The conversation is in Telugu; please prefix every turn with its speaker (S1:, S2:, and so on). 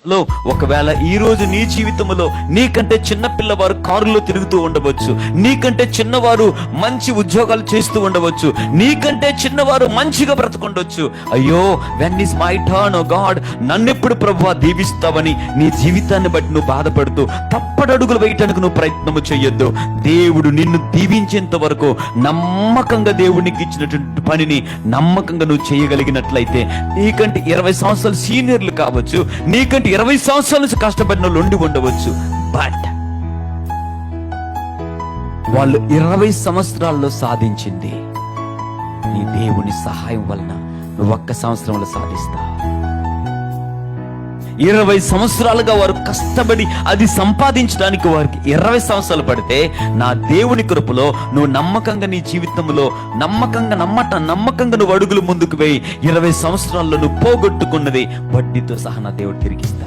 S1: లో ఒకవేళ ఈ రోజు నీ జీవితంలో నీకంటే చిన్న పిల్లవారు కారులో తిరుగుతూ ఉండవచ్చు, నీకంటే చిన్నవారు మంచి ఉద్యోగాలు చేస్తూ ఉండవచ్చు, నీకంటే చిన్నవారు మంచిగా బ్రతకుండొచ్చు. అయ్యో, when is my turn oh god, నన్నెప్పుడు ప్రభువా దీవిస్తావని నీ జీవితాన్ని బట్టి నువ్వు బాధపడుతూ తప్పడడుగులు వేయటానికి నువ్వు ప్రయత్నము చేయొద్దు. దేవుడు నిన్ను దీవించేంత వరకు నమ్మకంగా దేవునికి ఇచ్చినటువంటి పనిని నమ్మకంగా నువ్వు చేయగలిగినట్లయితే, నీకంటే 20 సంవత్సరాలు సీనియర్లు కావచ్చు, నీకంటే 20 సంవత్సరాల నుంచి కష్టపడిన వాళ్ళు ఉండి ఉండవచ్చు, బట్ వాళ్ళు 20 సంవత్సరాల్లో సాధించింది నీ దేవుని సహాయం వలన నువ్వు 1 సంవత్సరంలో సాధిస్తావు. 20 సంవత్సరాలుగా వారు కష్టపడి అది సంపాదించడానికి వారికి 20 సంవత్సరాలు పడితే, నా దేవుని కృపలో నువ్వు నమ్మకంగా నీ జీవితంలో నమ్మకంగా నువ్వు అడుగులు ముందుకు వేయి. 20 సంవత్సరాల్లో నువ్వు పోగొట్టుకున్నది వడ్డీతో సహా నా దేవుడు తిరిగిస్తాడు.